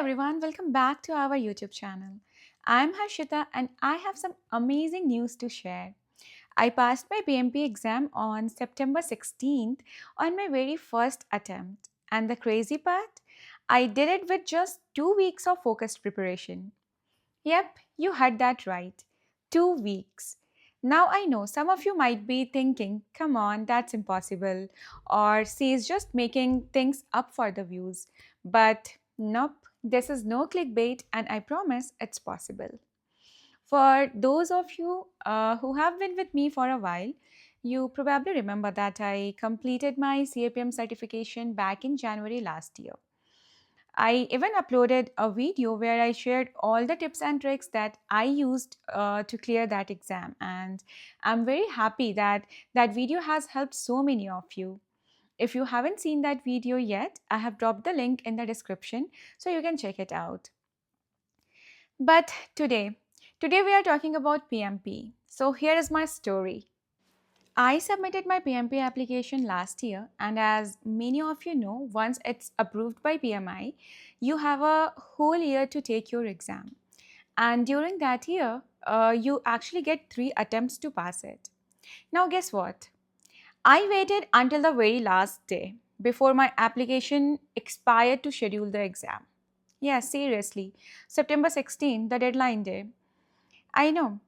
everyone, welcome back to our YouTube channel. I'm Harshita and I have some amazing news to share. I passed my PMP exam on September 16th on my very first attempt. And the crazy part? I did it with just 2 weeks of focused preparation. Yep, you heard that right. 2 weeks. Now I know some of you might be thinking, come on, that's impossible. Or she's just making things up for the views. But nope, this is no clickbait and I promise it's possible. For those of you who have been with me for a while, you probably remember that I completed my CAPM certification back in January last year. I even uploaded a video where I shared all the tips and tricks that I used to clear that exam. And I'm very happy that that video has helped so many of you. If you haven't seen that video yet, I have dropped the link in the description so you can check it out. But today we are talking about PMP. So here is my story. I submitted my PMP application last year, and as many of you know, once it's approved by PMI, you have a whole year to take your exam. And during that year, you actually get 3 attempts to pass it. Now, guess what? I waited until the very last day before my application expired to schedule the exam. Yeah, seriously. September 16, the deadline day. I know.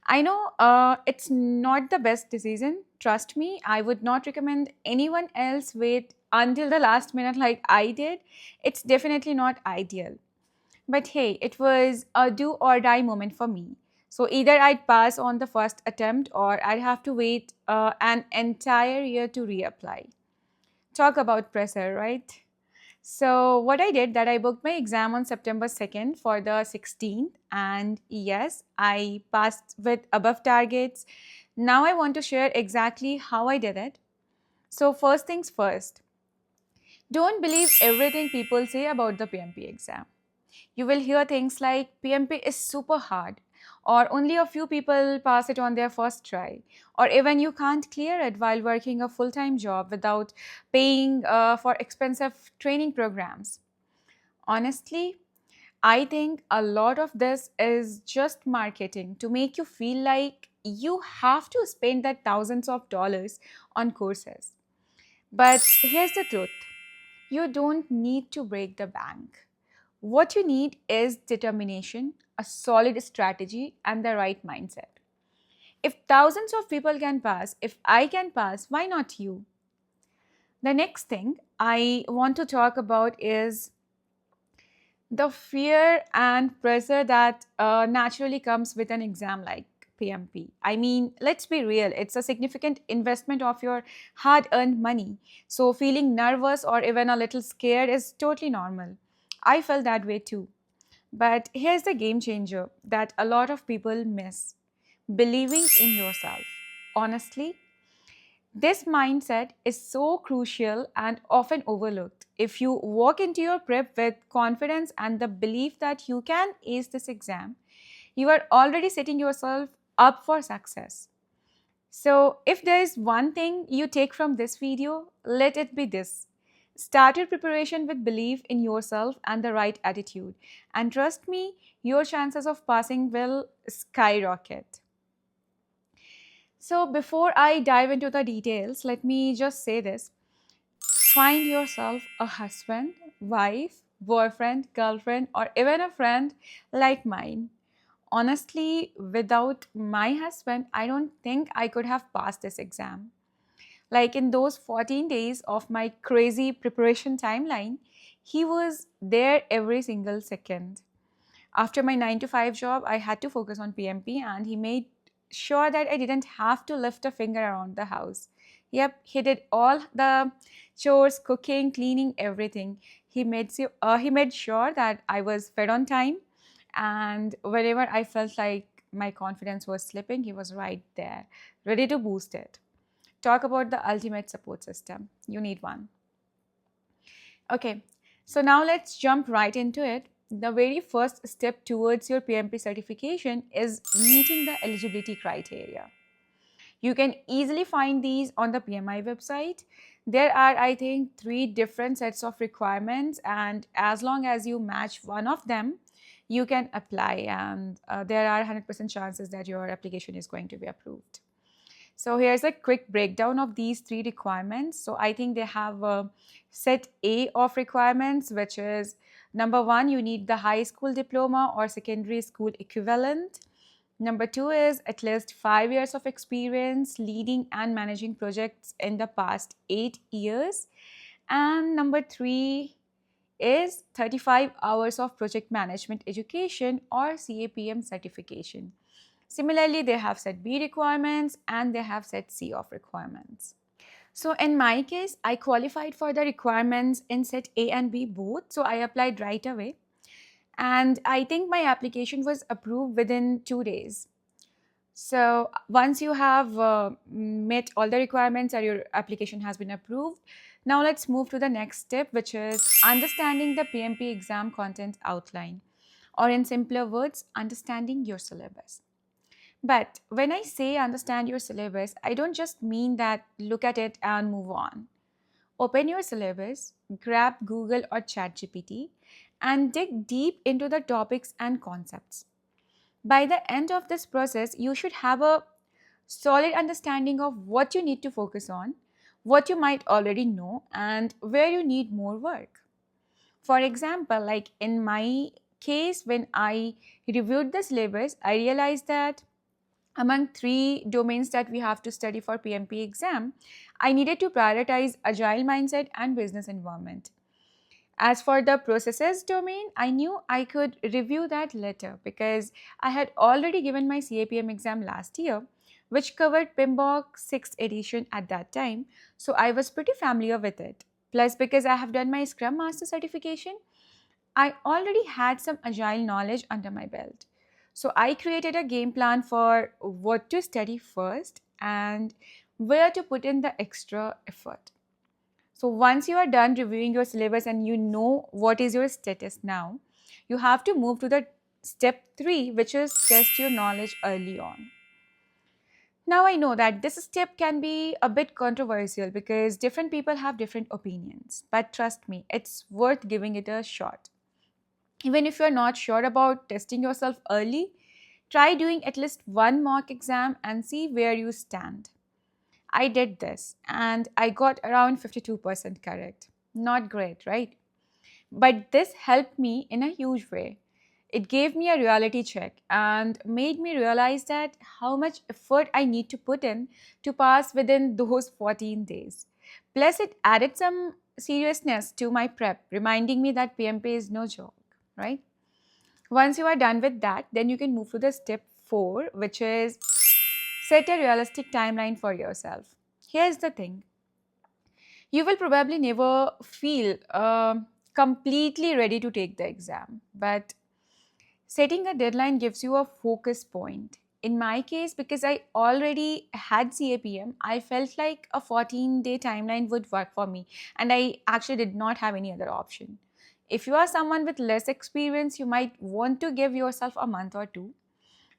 I know it's not the best decision. Trust me, I would not recommend anyone else wait until the last minute like I did. It's definitely not ideal. But hey, it was a do or die moment for me. So either I'd pass on the first attempt or I'd have to wait an entire year to reapply. Talk about pressure, right? So what I did that I booked my exam on September 2nd for the 16th, and yes, I passed with above targets. Now I want to share exactly how I did it. So first things first, don't believe everything people say about the PMP exam. You will hear things like PMP is super hard, or only a few people pass it on their first try, or even you can't clear it while working a full time job without paying for expensive training programs. Honestly, I think a lot of this is just marketing to make you feel like you have to spend that thousands of dollars on courses. But here's the truth, you don't need to break the bank. What you need is determination, a solid strategy, and the right mindset. If thousands of people can pass, if I can pass, why not you? The next thing I want to talk about is the fear and pressure that naturally comes with an exam like PMP. I mean, let's be real, it's a significant investment of your hard earned money. So, feeling nervous or even a little scared is totally normal. I felt that way too. But here's the game changer that a lot of people miss, believing in yourself. Honestly, this mindset is so crucial and often overlooked. If you walk into your prep with confidence and the belief that you can ace this exam, you are already setting yourself up for success. So, if there is one thing you take from this video, let it be this. Start your preparation with belief in yourself and the right attitude. And trust me, your chances of passing will skyrocket. So, before I dive into the details, let me just say this. Find yourself a husband, wife, boyfriend, girlfriend, or even a friend like mine. Honestly, without my husband, I don't think I could have passed this exam. Like in those 14 days of my crazy preparation timeline, he was there every single second. After my 9 to 5 job, I had to focus on PMP and he made sure that I didn't have to lift a finger around the house. Yep, he did all the chores, cooking, cleaning, everything. He made sure that I was fed on time, and whenever I felt like my confidence was slipping, he was right there, ready to boost it. Talk about the ultimate support system. You need one. Okay, so now let's jump right into it. The very first step towards your PMP certification is meeting the eligibility criteria. You can easily find these on the PMI website. There are, I think, three different sets of requirements, and as long as you match one of them, you can apply, and there are 100% chances that your application is going to be approved. So here's a quick breakdown of these three requirements. So I think they have a set A of requirements, which is number one, you need the high school diploma or secondary school equivalent. Number two is at least 5 years of experience leading and managing projects in the past 8 years. And number three is 35 hours of project management education or CAPM certification. Similarly, they have set B requirements and they have set C of requirements. So in my case, I qualified for the requirements in set A and B both. So I applied right away. And I think my application was approved within 2 days. So once you have met all the requirements or your application has been approved, now let's move to the next step, which is understanding the PMP exam content outline, or in simpler words, understanding your syllabus. But when I say understand your syllabus, I don't just mean that look at it and move on. Open your syllabus, grab Google or ChatGPT, and dig deep into the topics and concepts. By the end of this process, you should have a solid understanding of what you need to focus on, what you might already know, and where you need more work. For example, like in my case, when I reviewed the syllabus, I realized that among three domains that we have to study for PMP exam, I needed to prioritize agile mindset and business environment. As for the processes domain, I knew I could review that later because I had already given my CAPM exam last year, which covered PMBOK 6th edition at that time, so I was pretty familiar with it. Plus, because I have done my Scrum Master certification, I already had some agile knowledge under my belt. So I created a game plan for what to study first and where to put in the extra effort. So once you are done reviewing your syllabus and you know what is your status now, you have to move to the step 3, which is test your knowledge early on. Now I know that this step can be a bit controversial because different people have different opinions, but trust me, it's worth giving it a shot. Even if you're not sure about testing yourself early, try doing at least one mock exam and see where you stand. I did this and I got around 52% correct. Not great, right? But this helped me in a huge way. It gave me a reality check and made me realize that how much effort I need to put in to pass within those 14 days. Plus, it added some seriousness to my prep, reminding me that PMP is no joke, right? Once you are done with that, then you can move to the step 4, which is set a realistic timeline for yourself. Here's the thing, you will probably never feel completely ready to take the exam, but setting a deadline gives you a focus point. In my case, because I already had CAPM, I felt like a 14-day timeline would work for me, and I actually did not have any other option. If you are someone with less experience, you might want to give yourself a month or two.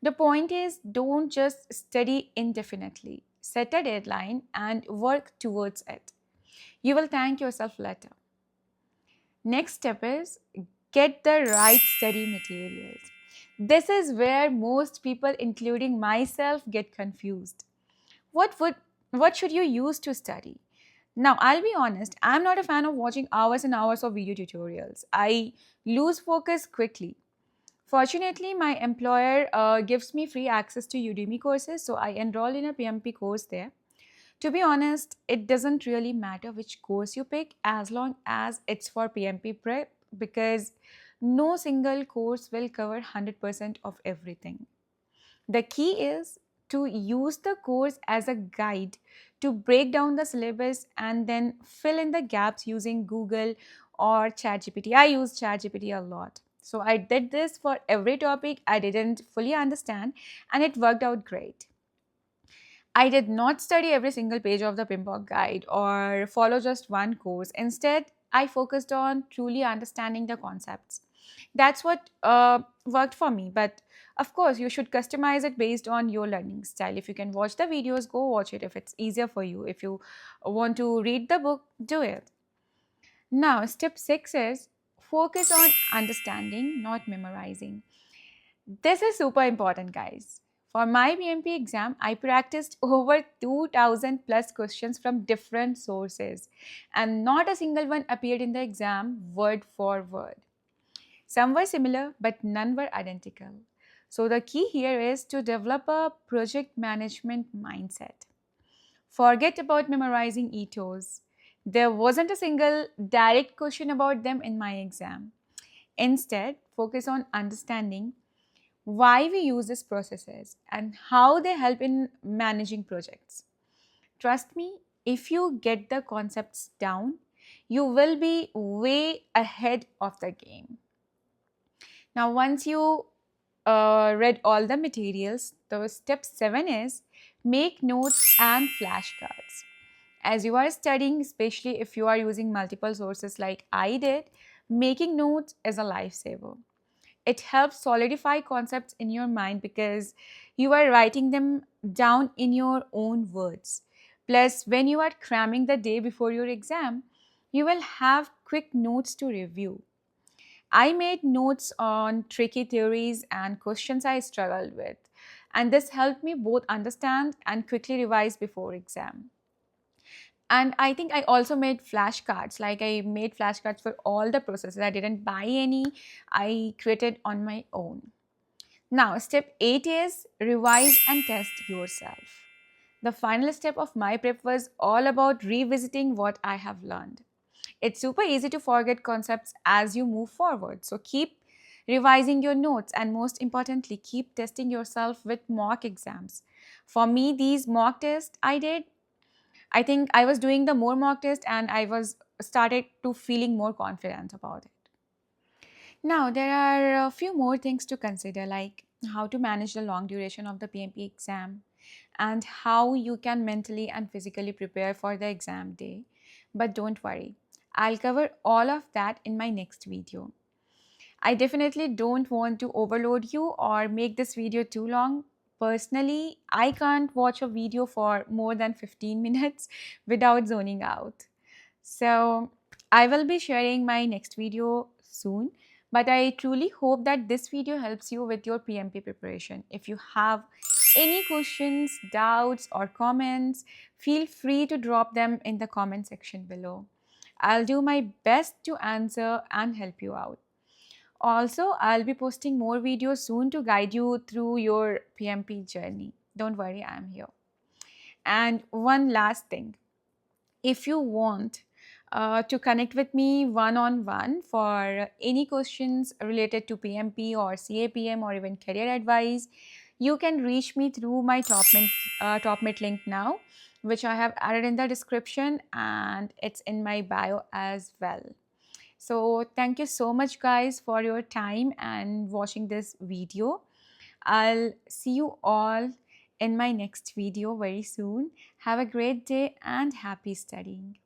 The point is, don't just study indefinitely. Set a deadline and work towards it. You will thank yourself later. Next step is get the right study materials. This is where most people, including myself, get confused. What would what should you use to study? Now, I'll be honest, I'm not a fan of watching hours and hours of video tutorials. I lose focus quickly. Fortunately, my employer gives me free access to Udemy courses, so I enroll in a PMP course there. To be honest, it doesn't really matter which course you pick as long as it's for PMP prep because no single course will cover 100% of everything. The key is to use the course as a guide to break down the syllabus and then fill in the gaps using Google or ChatGPT. I use ChatGPT a lot. So I did this for every topic I didn't fully understand and it worked out great. I did not study every single page of the PMBOK guide or follow just one course. Instead, I focused on truly understanding the concepts. That's what worked for me. But of course, you should customize it based on your learning style. If you can watch the videos, go watch it. If it's easier for you, if you want to read the book, do it. Now, step 6 is focus on understanding, not memorizing. This is super important, guys. For my PMP exam, I practiced over 2000 plus questions from different sources, and not a single one appeared in the exam word for word. Some were similar, but none were identical. So, the key here is to develop a project management mindset. Forget about memorizing ethos. There wasn't a single direct question about them in my exam. Instead, focus on understanding why we use these processes and how they help in managing projects. Trust me, if you get the concepts down, you will be way ahead of the game. Now, once you read all the materials, the step 7 is make notes and flashcards. As you are studying, especially if you are using multiple sources like I did, making notes is a lifesaver. It helps solidify concepts in your mind because you are writing them down in your own words. Plus, when you are cramming the day before your exam, you will have quick notes to review. I made notes on tricky theories and questions I struggled with, and this helped me both understand and quickly revise before exam. And I think I also made flashcards. Like I made flashcards for all the processes. I didn't buy any, I created on my own. Now, step 8 is revise and test yourself. The final step of my prep was all about revisiting what I have learned. It's super easy to forget concepts as you move forward. So keep revising your notes and most importantly, keep testing yourself with mock exams. For me, these mock tests I think I was doing the more mock test and I was started to feeling more confident about it. Now, there are a few more things to consider, like how to manage the long duration of the PMP exam and how you can mentally and physically prepare for the exam day. But don't worry, I'll cover all of that in my next video. I definitely don't want to overload you or make this video too long. Personally, I can't watch a video for more than 15 minutes without zoning out. So, I will be sharing my next video soon, but I truly hope that this video helps you with your PMP preparation. If you have any questions, doubts, or comments, feel free to drop them in the comment section below. I'll do my best to answer and help you out. Also, I'll be posting more videos soon to guide you through your PMP journey. Don't worry, I'm here. And one last thing, if you want to connect with me one on one for any questions related to PMP or CAPM or even career advice, you can reach me through my top link now, which I have added in the description and it's in my bio as well. So thank you so much guys for your time and watching this video. I'll see you all in my next video very soon. Have a great day and happy studying.